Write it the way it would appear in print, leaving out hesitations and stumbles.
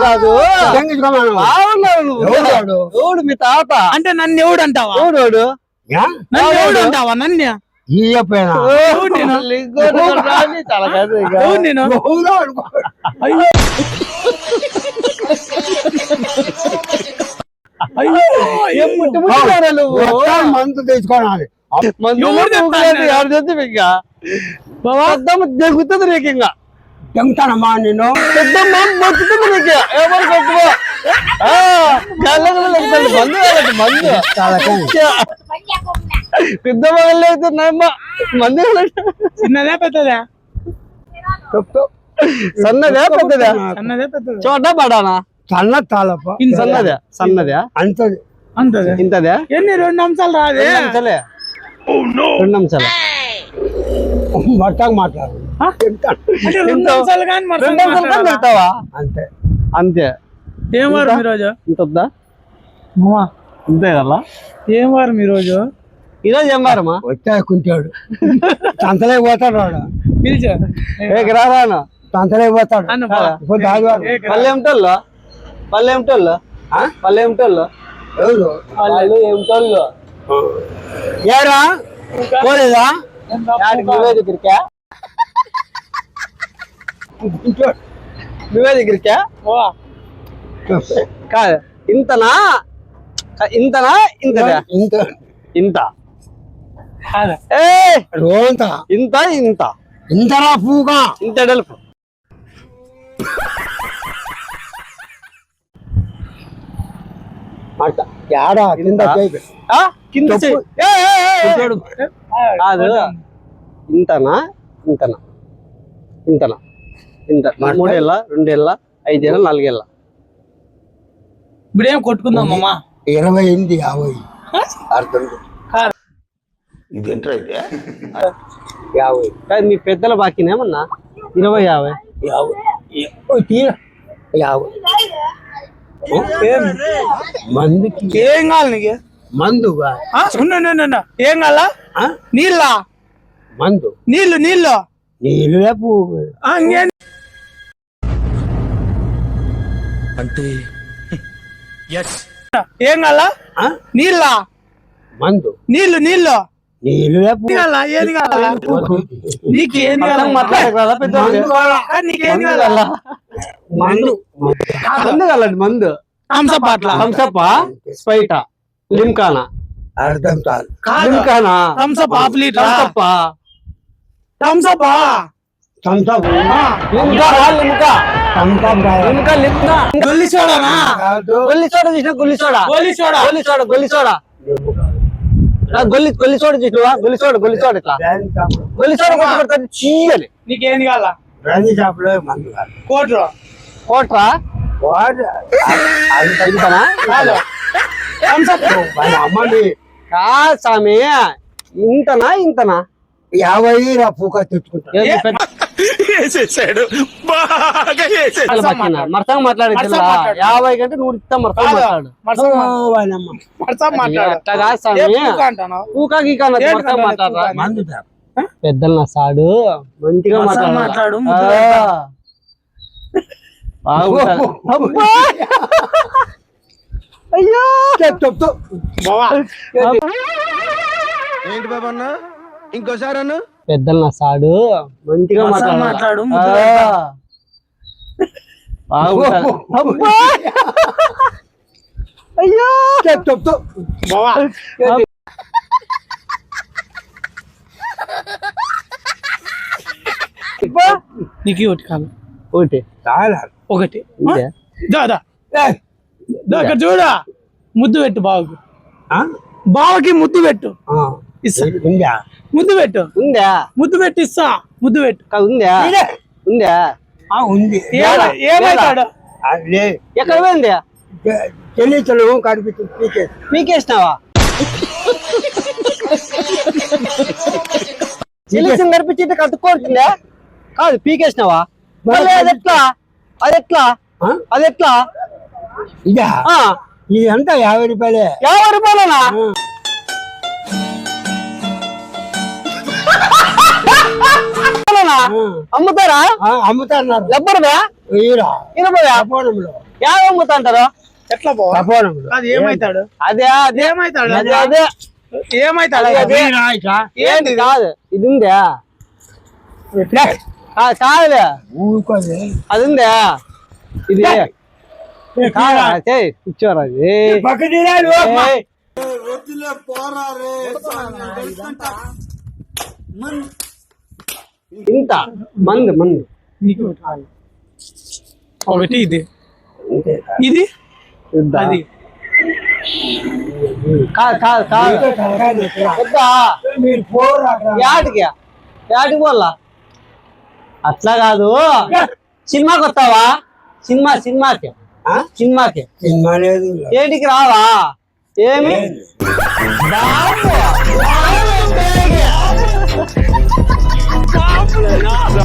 కాదు ఎవడు మీ తాత అంటే నన్ను ఎవడు అంటావా? ఎవడు నన్ను ఎవడు అంటావా? నన్ను నేను మందు తెచ్చుకోవాలి దిగుతుంది నీకు ఇంకా తెంగుతానమ్మా నేను మందు పెద్ద మొగలు అవుతున్నాయమ్మా మంది చిన్నదే పెద్దదా? సన్నదే పెద్దదా? సన్నదే పెద్దదా? చోట పడానా సన్న తాళప సన్నదే సన్నదే అంతది అంతదే ఇంతదే ఎన్ని 2 అంశాలు రాదే? 2 అంశాలే 2 అంశాలు మట్టకు మాట్లాడు అంటే 2 అంశాలు కానీ 2 అంశాలు కానీ పెడతావా? అంతే అంతే. ఏం వారం ఈరోజు? ఇంత వద్దా మామా? అంతే కదా. ఏం వారం ఈరోజు? ఈరోజు ఏం వారమా? వచ్చాకుంటాడు తంతలేక పోతాడు వాడు పిలిచా రాను తంతలేక పోతాడు పల్లెంటోళ్ళు పల్లెంటోళ్ళు పల్లెంటోళ్ళు ఎవరు వాళ్ళు ఏమిటోళ్ళు ఏరా పోలేదా నువ్వే దగ్గరికా నువ్వే దగ్గరికా కాదు ఇంతనా ఇంతనా ఇంతదా ఇంత ఇంత రోంత ఇంత ఇంత ఇంతరా పూగా ఇంత డెలుపు ఏడా కింద కింద కాదు ఇంతనా ఇంతనా ఇంతనా ఇంత 3 ఏళ్ళ 2 ఏళ్ళ 5 ఏళ్ళ 4 ఏళ్ళ ఇప్పుడు ఏం కొట్టుకుందాం మామా? 28 50 అర్థం ఇదేంట్రా అయితే 50 మీ పెద్దల బాకీనేమన్నా 20 50 మందుకి ఏం కావాలి నీకు? మందుగా ఏం కావాలా? నీళ్ళ మందు నీళ్ళు నీళ్ళు నీళ్ళు అంటే ఏం కావాలా? నీళ్ళ మందు నీళ్ళు నీళ్ళు నీళ్ళు ఏది కావాలా? నీకేం మాట్లాడగలరా పెద్ద నీకేం కావాలా? మందు మందు కాలండి మందు హంసప్ అట్లా హంసప్ప స్పైట లిమ్కానా అర్థం చాలు లిమ్కానా హంసప్ హాఫ్ లీటర్ హంసప్ప హంసప్ గొల్లి సోడానా? గొల్లి సోడా చూసిన గొల్లి soda గొల్లి soda గొల్లి soda గొల్లి soda గొల్లి soda చూసినవా గొల్లి సోడా గొల్లి సోడా కొట్టుకుంటుంది చీయని. నీకేం కావాలా? బ్రాండీ షాప్ లో మందు కాదు కోట్రా కోట్రా ఇంతనా అమ్మని కాదు స్వామి ఇంతనా ఇంతనా 50 రా పూక తెచ్చుకుంటా మరసంగా మాట్లాడే 50 కంటే 100 ఇస్తా మరసంగా మాట్లాడు మందు పెద్దలు నా సాడు మంచిగా మాట్లాడు అయ్యో చెప్తూ ఏంటి బాబన్న ఇంకోసారి అన్న పెద్దలు నా సాడు మంచిగా మాట్లాడు అయ్యో చెప్తూ నీకు ఒకటి కాదు ఒకటి ఒకటి దాదా ఇక్కడ చూడ ముద్దు పెట్టు బావకి బావకి ముద్దు పెట్టు ఉందా ముద్దు పెట్టు ఉందా ముద్దు పెట్టి ఇస్తా ముద్దు పెట్టు ఉందా ఉందా ఉంది ఏమైతాడు ఎక్కడ పోయింది చెల్లించలు కనిపించింది పీకేసినావా చెల్లించిన కనిపించి కట్టుకుంటుందా కాదు పీకేసినావా అది ఎట్లా అది ఎట్లా అది ఎట్లా ఇదా ఇదంతా 50 రూపాయలే 50 రూపాయలేనా అమ్ముతారా అమ్ముతారు డబ్బరుదా 20 20 వ్యాపారంలో యాభై అమ్ముతుంటారు ఎట్లా బావ తపోవడంలో. అది ఏమైతాడు అదే అదే ఏమైతాడు అదే అదే ఏమైతాడు అదే రా ఇట్లా. ఏంటి కాదు ఇది ఉందా కాదులే ఊరుకోదే. అది ఉందా ఇది ఏ, కాదా కూర్చోరా అది పక్క తీరాలి, ఓ. ఏయ్. ఇంత మందు మందు నీకు ఒకటి కావాలి. ఒకటి ఇది ఇది ఇద్దా? అది కాదు కాదు కాదు తలకాయ నొప్పిరా. వద్దా మీరు పోరా అట్లా. యాటికి యాటికి పోలా అట్లా కాదు సినిమాకి వస్తావా సినిమాకి ఆ? సినిమాకి సినిమా లేదు. ఏటికి రావా ఏమి బాబు.